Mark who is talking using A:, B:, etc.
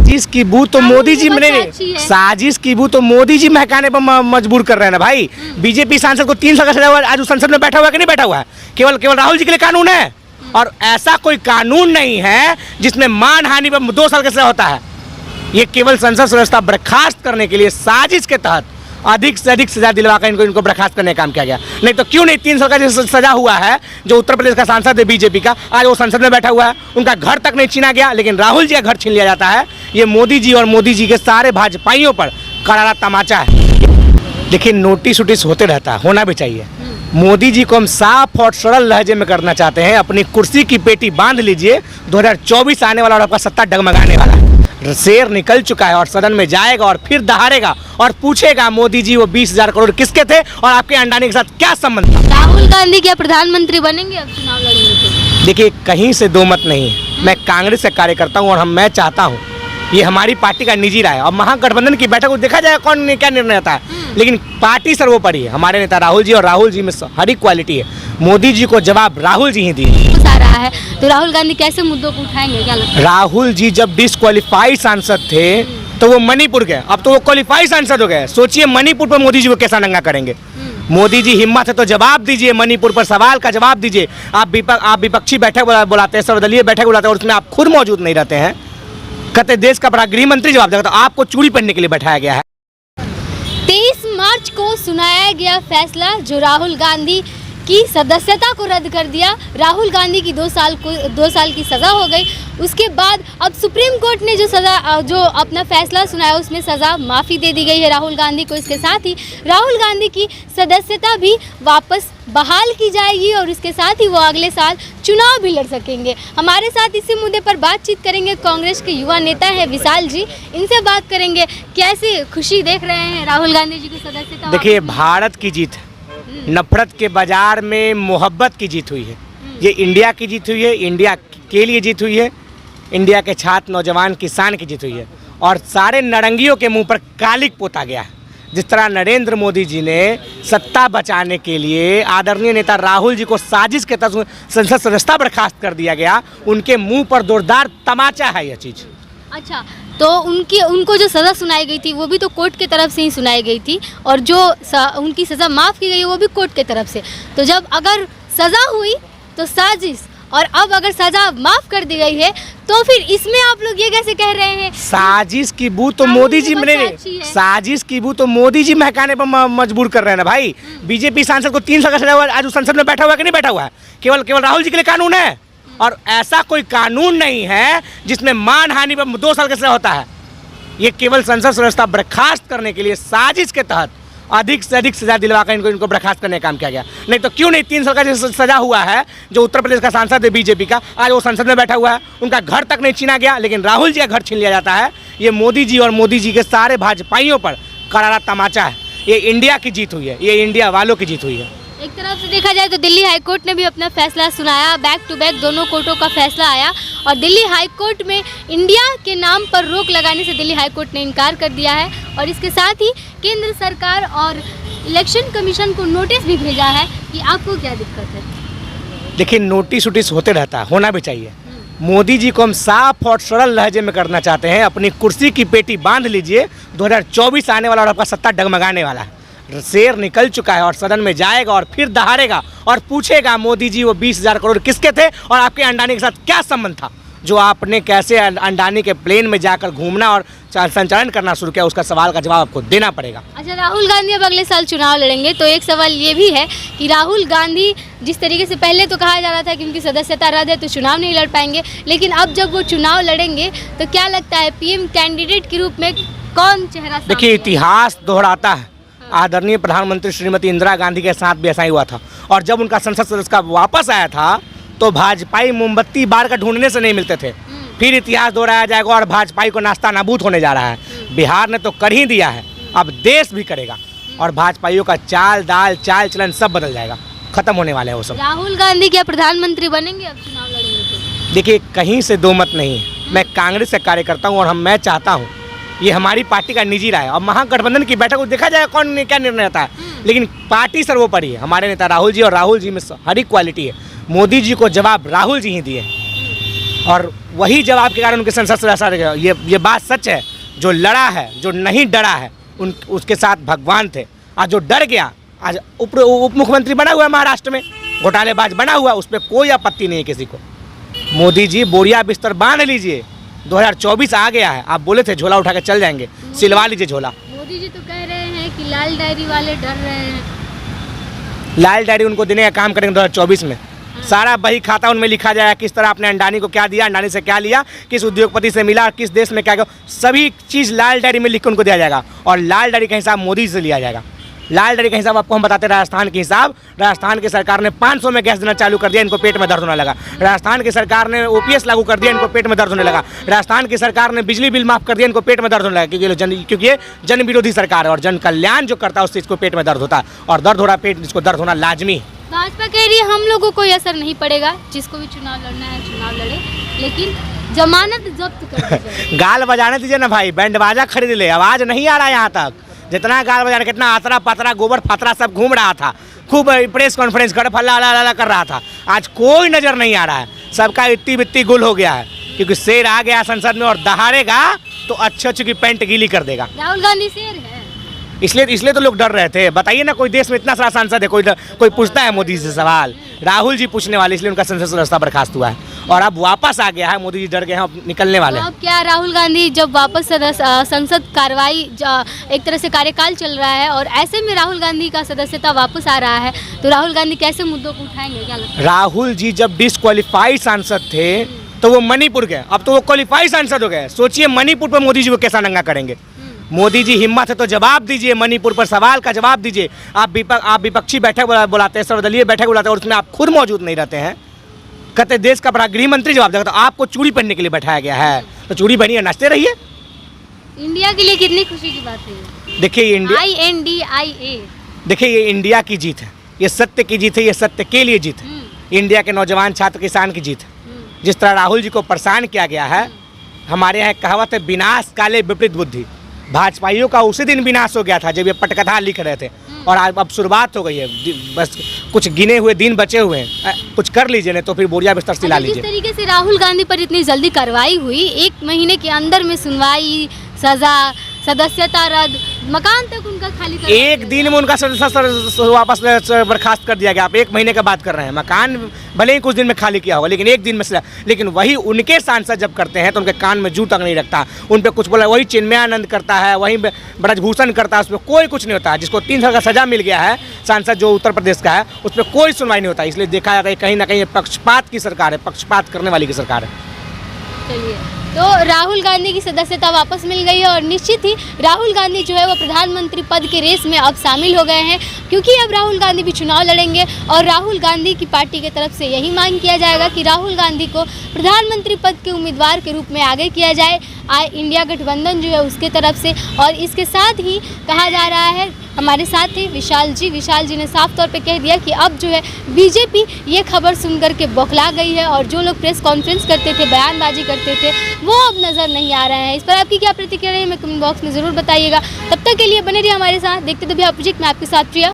A: साजिश की बू तो मोदी जी साजिश की बू तो मोदी जी महकाने पर मजबूर कर रहे हैं ना भाई। बीजेपी सांसद को 3 साल का सजा हुआ, आज उस संसद में बैठा हुआ कि नहीं बैठा हुआ है? केवल राहुल जी के लिए कानून है, और ऐसा कोई कानून नहीं है जिसमें मानहानि पर 2 साल का सजा होता है। ये केवल संसद व्यवस्था बर्खास्त करने के लिए साजिश के तहत अधिक से अधिक सजा दिलवाकर इनको बर्खास्त करने का काम किया गया। नहीं तो क्यों नहीं, 3 साल का जो सजा हुआ है, जो उत्तर प्रदेश का सांसद है बीजेपी का, आज वो संसद में बैठा हुआ है, उनका घर तक नहीं छीना गया, लेकिन राहुल जी का घर छीन लिया जाता है। ये मोदी जी और मोदी जी के सारे भाजपाइयों पर करारा तमाचा है। देखिए, नोटिस वोटिस होते रहता है, होना भी चाहिए। मोदी जी को हम साफ और सरल लहजे में करना चाहते हैं, अपनी कुर्सी की पेटी बांध लीजिए, 2024 आने वाला और आपका सत्ता डगमगाने वाला है। शेर निकल चुका है और सदन में जाएगा और फिर दहाड़ेगा और पूछेगा, मोदी जी वो 20,000 करोड़ किसके थे और आपके अंडानी के साथ क्या संबंध था?
B: राहुल गांधी क्या प्रधानमंत्री बनेंगे अब चुनाव लड़ेंगे तो?
A: देखिए, कहीं से दो मत नहीं है। मैं कांग्रेस का कार्यकर्ता हूँ और मैं चाहता हूँ, ये हमारी पार्टी का निजी राय है, और महागठबंधन की बैठक को देखा जाएगा कौन क्या निर्णय आता है, लेकिन पार्टी सर्वोपरि है। हमारे नेता राहुल जी, और राहुल जी में हर एक क्वालिटी है। मोदी जी को जवाब राहुल जी ही दिए
B: रहा है, तो राहुल गांधी कैसे मुद्दों को उठाएंगे, क्या लगता है?
A: राहुल जी जब डिस्क्वालीफाइड सांसद थे तो वो मणिपुर गए, अब तो वो क्वालिफाइड सांसद हो गए। सोचिए मणिपुर पर मोदी जी को कैसा नंगा करेंगे। मोदी जी हिम्मत है तो जवाब दीजिए, मणिपुर पर सवाल का जवाब दीजिए। आप विपक्षी बैठक बुलाते हैं, सर्वदलीय बैठक बुलाते हैं, और उसमें आप खुद मौजूद नहीं रहते हैं। कहते देश का बड़ा गृह मंत्री जवाब देगा, तो आपको चूड़ी पहनने के लिए बैठाया गया है।
B: 23 मार्च को सुनाया गया फैसला जो राहुल गांधी की सदस्यता को रद्द कर दिया। राहुल गांधी की 2 साल की सज़ा हो गई। उसके बाद अब सुप्रीम कोर्ट ने जो अपना फैसला सुनाया उसमें सज़ा माफ़ी दे दी गई है राहुल गांधी को। इसके साथ ही राहुल गांधी की सदस्यता भी वापस बहाल की जाएगी और इसके साथ ही वो अगले साल चुनाव भी लड़ सकेंगे। हमारे साथ इसी मुद्दे पर बातचीत करेंगे कांग्रेस के युवा नेता हैं विशाल जी। इनसे बात करेंगे कैसे खुशी देख रहे हैं राहुल गांधी जी की सदस्यता।
A: देखिए, भारत की जीत, नफरत के बाजार में मोहब्बत की जीत हुई है। ये इंडिया की जीत हुई है, इंडिया के लिए जीत हुई है, इंडिया के छात्र नौजवान किसान की जीत हुई है, और सारे नारंगियों के मुंह पर कालिक पोता गया है। जिस तरह नरेंद्र मोदी जी ने सत्ता बचाने के लिए आदरणीय नेता राहुल जी को साजिश के तहत संसद सदस्यता बर्खास्त कर दिया गया, उनके मुंह पर जोरदार तमाचा है यह चीज़।
B: अच्छा, तो उनको जो सज़ा सुनाई गई थी वो भी तो कोर्ट की तरफ से ही सुनाई गई थी, और जो उनकी सज़ा माफ़ की गई है वो भी कोर्ट की तरफ से। तो जब अगर सज़ा हुई तो साजिश, और अब अगर सज़ा माफ़ कर दी गई है तो फिर इसमें आप लोग ये कैसे कह रहे हैं?
A: साजिश की बू तो मोदी जी साजिश की बू तो मोदी जी महकाने पर मजबूर कर रहे हैं ना भाई। बीजेपी सांसद को 3 साल का सजा हुआ, आज उस संसद में बैठा हुआ कि नहीं बैठा हुआ है? केवल राहुल जी के लिए कानून है, और ऐसा कोई कानून नहीं है जिसमें मानहानि पर 2 साल का सजा होता है। ये केवल संसद व्यवस्था बर्खास्त करने के लिए साजिश के तहत अधिक से अधिक सजा दिलवाकर इनको बर्खास्त करने का काम किया गया। नहीं तो क्यों नहीं, 3 साल का जो सजा हुआ है, जो उत्तर प्रदेश का सांसद है बीजेपी का, आज वो संसद में बैठा हुआ है, उनका घर तक नहीं छीना गया, लेकिन राहुल जी का घर छीन लिया जाता है। ये मोदी जी और मोदी जी के सारे भाजपाइयों पर करारा तमाचा है। ये इंडिया की जीत हुई है, ये इंडिया वालों की जीत हुई है।
B: एक तरफ से देखा जाए तो दिल्ली हाईकोर्ट ने भी अपना फैसला सुनाया, बैक टू बैक दोनों कोर्टों का फैसला आया, और दिल्ली हाईकोर्ट में इंडिया के नाम पर रोक लगाने से दिल्ली हाईकोर्ट ने इनकार कर दिया है, और इसके साथ ही केंद्र सरकार और इलेक्शन कमीशन को नोटिस भी भेजा है कि आपको क्या दिक्कत है।
A: देखिए, नोटिस वोटिस होते रहता है, होना भी चाहिए। मोदी जी को हम साफ और सरल लहजे में करना चाहते हैं, अपनी कुर्सी की पेटी बांध लीजिए, 2024 आने वाला और आपका सत्ता डगमगाने वाला है। शेर निकल चुका है और सदन में जाएगा और फिर दहाड़ेगा और पूछेगा, मोदी जी वो 20,000 करोड़ किसके थे और आपके अंडानी के साथ क्या संबंध था? जो आपने कैसे अंडानी के प्लेन में जाकर घूमना और संचालन करना शुरू किया, उसका सवाल का जवाब आपको देना पड़ेगा।
B: अच्छा, राहुल गांधी अब अगले साल चुनाव लड़ेंगे, तो एक सवाल ये भी है कि राहुल गांधी जिस तरीके से पहले तो कहा जा रहा था कि उनकी सदस्यता रद्द है तो चुनाव नहीं लड़ पाएंगे, लेकिन अब जब वो चुनाव लड़ेंगे तो क्या लगता है पीएम कैंडिडेट के रूप में कौन चेहरा? देखिए,
A: इतिहास दोहराता है। आदरणीय प्रधानमंत्री श्रीमती इंदिरा गांधी के साथ भी ऐसा ही हुआ था, और जब उनका संसद सदस्य का वापस आया था तो भाजपाई मोमबत्ती बार का ढूंढने से नहीं मिलते थे। फिर इतिहास दोहराया जाएगा और भाजपाई को नास्ता नाबूद होने जा रहा है। बिहार ने तो कर ही दिया है, अब देश भी करेगा, और भाजपाइयों का चाल चलन सब बदल जाएगा, खत्म होने वाले हैं वो सब।
B: राहुल गांधी क्या प्रधानमंत्री बनेंगे अब चुनाव लड़ेंगे तो?
A: देखिए, कहीं से दो मत नहीं है। मैं कांग्रेस का कार्यकर्ता हूँ और मैं चाहता हूँ, ये हमारी पार्टी का निजी राय है, और महागठबंधन की बैठक को देखा जाएगा कौन क्या निर्णय आता है, लेकिन पार्टी सर्वोपरि है। हमारे नेता राहुल जी, और राहुल जी में हर एक क्वालिटी है। मोदी जी को जवाब राहुल जी ही दिए। और वही जवाब के कारण उनके संसद से ऐसा रह गया। ये बात सच है, जो लड़ा है, जो नहीं डरा है, उसके साथ भगवान थे। आज जो डर गया, आज उप मुख्यमंत्री बना हुआ है महाराष्ट्र में, घोटालेबाज बना हुआ, उस पर कोई आपत्ति नहीं है किसी को। मोदी जी बोरिया बिस्तर बांध लीजिए, 2024 आ गया है। आप बोले थे झोला उठा के चल जाएंगे, सिलवा लीजिए झोला।
B: मोदी जी तो कह रहे हैं कि लाल डायरी वाले डर रहे हैं।
A: लाल डायरी उनको देने का काम करेंगे 2024 में। सारा बही खाता उनमें लिखा जाएगा, किस तरह आपने अंडानी को क्या दिया, अंडानी से क्या लिया, किस उद्योगपति से मिला, किस देश में क्या किया, सभी चीज़ लाल डायरी में लिख के उनको दिया जाएगा। और लाल डायरी का हिसाब मोदी से लिया जाएगा। लाल डायरी का हिसाब आपको हम बताते हैं। राजस्थान के हिसाब, राजस्थान की सरकार ने 500 में गैस देना चालू कर दिया, इनको पेट में दर्द होने लगा। राजस्थान की सरकार ने OPS लागू कर दिया, इनको पेट में दर्द होने लगा। राजस्थान की सरकार ने बिजली बिल माफ़ कर दिया, इनको पेट में दर्द होने लगा, क्योंकि ये जन विरोधी सरकार है और जन कल्याण जो करता है उससे इसको पेट में दर्द होता है। और दर्द हो रहा पेट, इसको दर्द होना लाजमी।
B: भाजपा कह रही है हम लोगों को असर नहीं पड़ेगा, जिसको भी चुनाव लड़ना है चुनाव लड़े, लेकिन जमानत जब्त कर दी जाए।
A: गाल बजाने दीजिए ना भाई, बैंड बाजा खरीद ले, आवाज़ नहीं आ रहा यहाँ तक। जितना गाल बजाने, कितना आतरा पातरा गोबर फातरा सब घूम रहा था, खूब प्रेस कॉन्फ्रेंस कर फल्ला ला कर रहा था। आज कोई नज़र नहीं आ रहा है, सबका इत्ती बित्ती गुल हो गया है, क्योंकि शेर आ गया संसद में और दहाड़ेगा तो अच्छे की पैंट गीली कर देगा।
B: राहुल गांधी शेर है,
A: इसलिए तो लोग डर रहे थे। बताइए ना, कोई देश में इतना सारा सांसद है, कोई पूछता है मोदी से सवाल? राहुल जी पूछने वाले, इसलिए उनका संसद सदस्यता बर्खास्त हुआ है और अब वापस आ गया है। मोदी जी डर गए हैं, अब निकलने वाले हैं।
B: अब क्या राहुल गांधी जब वापस संसद कार्रवाई, एक तरह से कार्यकाल चल रहा है और ऐसे में राहुल गांधी का सदस्यता वापस आ रहा है, तो राहुल गांधी कैसे मुद्दों को उठाएंगे, क्या लगता है?
A: राहुल जी जब डिस्क्वालीफाइड सांसद थे तो वो मणिपुर गए, अब तो वो क्वालिफाइड सांसद हो गए। सोचिए मणिपुर पर मोदी जी को कैसा नंगा करेंगे। मोदी जी हिम्मत है तो जवाब दीजिए, मणिपुर पर सवाल का जवाब दीजिए। आप विपक्षी बैठक बुलाते हैं, सर्वदलीय बैठक बुलाते हैं और उसमें आप खुद मौजूद नहीं रहते हैं। कहते देश का बड़ा गृह मंत्री जवाब देगा, तो आपको चूड़ी पहनने के लिए बैठाया गया है, तो चूड़ी पहनिए, नाचते रहिए।
B: इंडिया के लिए कितनी खुशी की बात है।
A: देखिए इंडिया,
B: INDIA,
A: देखिए ये इंडिया की जीत है, ये सत्य की जीत है, ये सत्य के लिए जीत है। इंडिया के नौजवान छात्र किसान की जीत है। जिस तरह राहुल जी को परेशान किया गया है, हमारे यहाँ एक कहावत है, विनाश काले विपरीत बुद्धि। भाजपाइयों का उसी दिन विनाश हो गया था जब ये पटकथा लिख रहे थे, और अब शुरुआत हो गई है। बस कुछ गिने हुए दिन बचे हुए हैं, कुछ कर लीजिए, नहीं तो फिर बोरिया बिस्तर सिला लीजिए।
B: जिस तरीके से राहुल गांधी पर इतनी जल्दी कार्रवाई हुई, 1 महीने के अंदर में सुनवाई, सजा, सदस्यता रद्द, मकान तक उनका खाली कर,
A: एक दिन में उनका सदस्यता वापस बर्खास्त कर दिया गया। आप 1 महीने का बात कर रहे हैं, मकान भले ही कुछ दिन में खाली किया होगा, लेकिन 1 दिन में। लेकिन वही उनके सांसद जब करते हैं तो उनके कान में जू तक नहीं रखता, उन पर कुछ बोला। वही चिन्मयानंद करता है, वही ब्रजभूषण करता है, उस पर कोई कुछ नहीं होता। जिसको 3 साल का सजा मिल गया है, सांसद जो उत्तर प्रदेश का है, उस पर कोई सुनवाई नहीं होता। इसलिए देखा जाता है कहीं ना कहीं पक्षपात की सरकार है, पक्षपात करने वाली की सरकार है।
B: चलिए, तो राहुल गांधी की सदस्यता वापस मिल गई है और निश्चित ही राहुल गांधी जो है वो प्रधानमंत्री पद के रेस में अब शामिल हो गए हैं, क्योंकि अब राहुल गांधी भी चुनाव लड़ेंगे और राहुल गांधी की पार्टी की तरफ से यही मांग किया जाएगा कि राहुल गांधी को प्रधानमंत्री पद के उम्मीदवार के रूप में आगे किया जाए, इंडिया गठबंधन जो है उसके तरफ से। और इसके साथ ही कहा जा रहा है, हमारे साथ ही विशाल जी ने साफ तौर पे कह दिया कि अब जो है बीजेपी ये खबर सुनकर के बौखला गई है और जो लोग प्रेस कॉन्फ्रेंस करते थे, बयानबाजी करते थे, वो अब नज़र नहीं आ रहे हैं। इस पर आपकी क्या प्रतिक्रिया है, हमें कमेंट बॉक्स में ज़रूर बताइएगा। तब तक के लिए बने रहिए हमारे साथ, देखते तो भी अपोजिट में आपके साथ प्रिया।